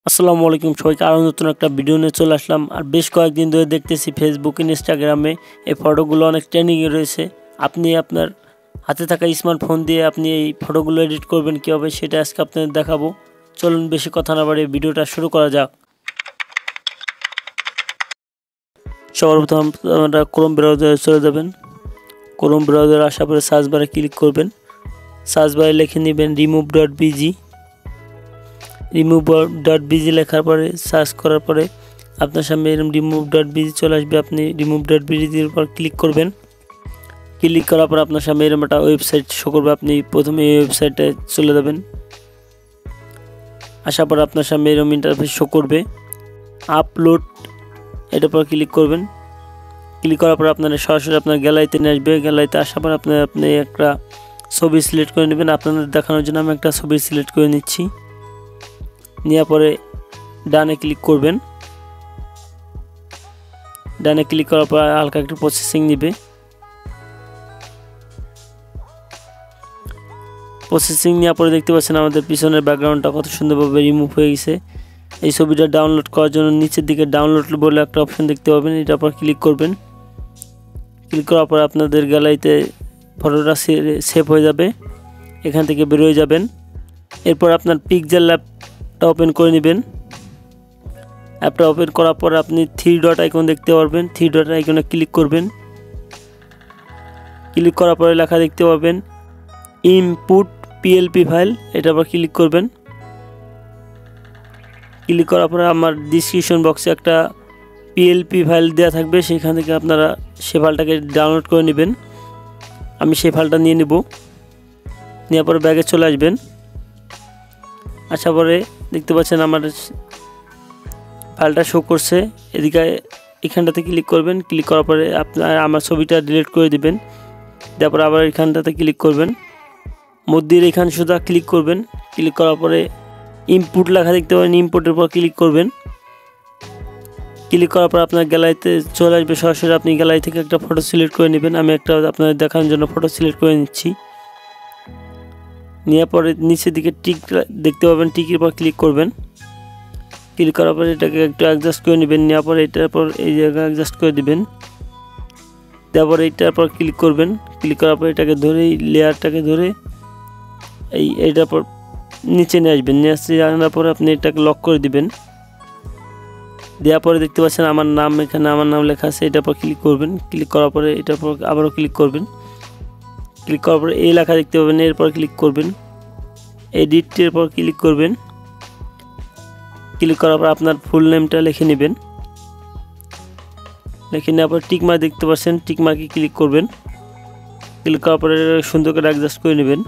আসসালামু আলাইকুম সবাইকে আরও নতুন একটা ভিডিও নিয়ে চলে আসলাম। আর বেশ কয়েকদিন ধরে দেখতেছি ফেসবুক ইনস্টাগ্রামে এই ফটোগুলো অনেক ট্রেন্ডিংয়ে রয়েছে। আপনি আপনার হাতে থাকা স্মার্টফোন দিয়ে আপনি এই ফটোগুলো এডিট করবেন কীভাবে সেটা আজকে আপনাদের দেখাবো। চলুন বেশি কথা না বাড়িয়ে ভিডিওটা শুরু করা যাক। সবার প্রথম আমরা ক্রোম ব্রাউজারে চলে যাবেন। ক্রোম ব্রাউজারে আসার পরে সার্চ বারে ক্লিক করবেন। সার্চ বারে লিখে নেবেন remove.bg। remove.bg লেখার পরে সার্চ করার পরে আপনার সামনে এরকম remove.bg চলে আসবে। আপনি remove.bg এর উপর ক্লিক করবেন। ক্লিক করার পর আপনার সামনে এরকম একটা ওয়েবসাইট শো করবে। আপনি প্রথমে এই ওয়েবসাইটে চলে যাবেন। আসার পর আপনার সামনে এরকম ইন্টারফেস শো করবে। আপলোড এটার পর ক্লিক করবেন। ক্লিক করার পর আপনারা সরাসরি আপনার গ্যালারিতে নিয়ে আসবে। গ্যালারিতে আসার পর আপনি একটা ছবি সিলেক্ট করে নেবেন। আপনাদের দেখানোর জন্য আমি একটা ছবি সিলেক্ট করে নিচ্ছি। নেওয়ার পরে ডানে ক্লিক করবেন। ডানে ক্লিক করার পর হালকা একটু প্রসেসিং নেবে। প্রসেসিং নেওয়ার পরে দেখতে পাচ্ছেন আমাদের পিছনের ব্যাকগ্রাউন্ডটা কত সুন্দরভাবে রিমুভ হয়ে গেছে। এই ছবিটা ডাউনলোড করার জন্য নিচের দিকে ডাউনলোড বলে একটা অপশন দেখতে পাবেন, এটার পর ক্লিক করবেন। ক্লিক করার পর আপনাদের গ্যালারিতে ফটোটা সেভ হয়ে যাবে। এখান থেকে বেরোয় যাবেন। এরপর আপনার পিক্সেল ল্যাবটা ওপেন করে নেবেন। অ্যাপটা ওপেন করার পর আপনি 3 ডট আইকন দেখতে পারবেন। 3 ডট আইকনে ক্লিক করবেন। ক্লিক করার পরে লেখা দেখতে পাবেন ইনপুট পিএলপি ফাইল, এটার পর ক্লিক করবেন। ক্লিক করার পরে আমার ডিসক্রিপশন বক্সে একটা পিএলপি ফাইল দেওয়া থাকবে, সেখান থেকে আপনারা সে ফাইলটাকে ডাউনলোড করে নেবেন। আমি সেই ফাইলটা নিয়ে নেব। নেওয়ার পরে ব্যাগে চলে আসবেন। আসার পরে দেখতে পাচ্ছেন আমার ফাইলটা শো করছে। এদিকে এখানটাতে ক্লিক করবেন। ক্লিক করার পরে আপনার আমার ছবিটা ডিলিট করে দিবেন। তারপর আবার এখানটাতে ক্লিক করবেন। মধ্যের এখানে সোজা ক্লিক করবেন। ক্লিক করার পরে ইনপুট লেখা দেখতে পাবেন, ইনপুটের পর ক্লিক করবেন। ক্লিক করার পর আপনার গ্যালারিতে চলে আসবে। সরাসরি আপনি গ্যালারি থেকে একটা ফটো সিলেক্ট করে নেবেন। আমি একটা আপনাদের দেখানোর জন্য ফটো সিলেক্ট করে নিচ্ছি। নেওয়ার পরে নিচের দিকে টিক দেখতে পাবেন, টিকের পর ক্লিক করবেন। ক্লিক করার পরে এটাকে একটু অ্যাডজাস্ট করে নেবেন। নেওয়ার পরে এটার পর এই জায়গায় অ্যাডজাস্ট করে দিবেন। তারপরে এইটার পর ক্লিক করবেন। ক্লিক করার পর এটাকে ধরে এই লেয়ারটাকে ধরে এইটার পর নিচে নিয়ে আসবেন। নিয়ে আসতে আনার পরে আপনি এটাকে লক করে দিবেন। দেওয়ার পরে দেখতে পাচ্ছেন আমার নাম, এখানে আমার নাম লেখা আছে, এটার পর ক্লিক করবেন। ক্লিক করার পরে এটার পর আবারও ক্লিক করবেন। ক্লিক করার পরে এই লেখা দেখতে পাবেন, এরপর ক্লিক করবেন। এডিটের পর ক্লিক করবেন। ক্লিক করার পর আপনার ফুল নেমটা লিখে নেবেন। লিখে নেওয়ার পর টিক মার্ক দেখতে পাচ্ছেন, টিক মার্কে ক্লিক করবেন। ক্লিক করার পরে সুন্দর করে অ্যাডজাস্ট করে নেবেন।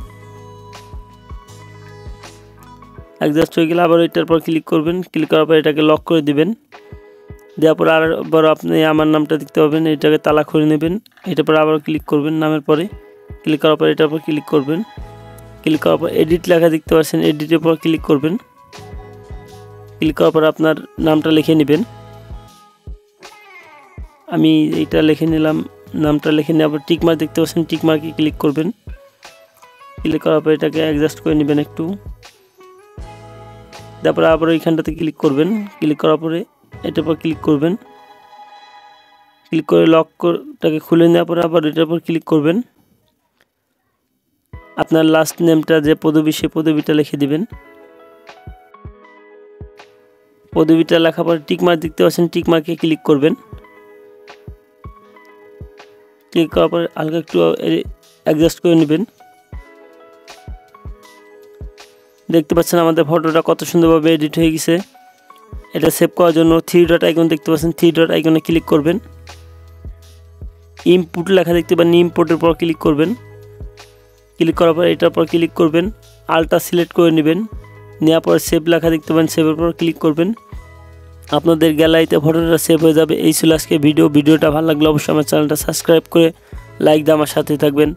অ্যাডজাস্ট হয়ে গেলে আবার এটার পর ক্লিক করবেন। ক্লিক করার পর এটাকে লক করে দিবেন। দেওয়ার পর আবার আপনি আমার নামটা দেখতে পাবেন, এটাকে তালা করে নেবেন। এটার পর আবার ক্লিক করবেন নামের পরে। ক্লিক করার পর এটার পর ক্লিক করবেন। ক্লিক করার পর এডিট লেখা দেখতে পাচ্ছেন, এডিটের পর ক্লিক করবেন। ক্লিক করার পর আপনার নামটা লিখে নেবেন। আমি এইটা লিখে নিলাম, নামটা লিখে নিয়ে আবার টিক মার্ক দেখতে পাচ্ছেন, টিক মার্কে ক্লিক করবেন। ক্লিক করার পর এটাকে অ্যাডজাস্ট করে নেবেন একটু। তারপরে আবার এইখানটাতে ক্লিক করবেন। ক্লিক করার পরে এটার পর ক্লিক করবেন। ক্লিক করে লকটাকে খুলে নেওয়ার পরে আবার এটার পর ক্লিক করবেন। আপনার লাস্ট নেমটা যে পদবী, সে পদবীটা লিখে দিবেন। পদবীটা লেখার পরে টিক মার্ক দেখতে পাচ্ছেন, টিক মার্কে ক্লিক করবেন। ক্লিক করার পরে হালকা একটু অ্যাডজাস্ট করে নেবেন। দেখতে পাচ্ছেন আমাদের ফটোটা কত সুন্দরভাবে এডিট হয়ে গেছে। এটা সেভ করার জন্য 3 ডট আইকন দেখতে পাচ্ছেন, 3 ডট আইকনে ক্লিক করবেন। ইনপুট লেখা দেখতে পাবেন, ইনপুটের পর ক্লিক করবেন। ক্লিক করার পর এটার পর ক্লিক করবেন। আলটা সিলেক্ট করে নেবেন। নেওয়ার পর সেভ লেখা দেখতে পাবেন, সেভের পর ক্লিক করবেন। আপনাদের গ্যালারিতে ফটোটা সেভ হয়ে যাবে। এই ছিল আজকে ভিডিওটা ভালো লাগলে অবশ্যই আমার চ্যানেলটা সাবস্ক্রাইব করে লাইক দিয়ে আমার সাথে থাকবেন।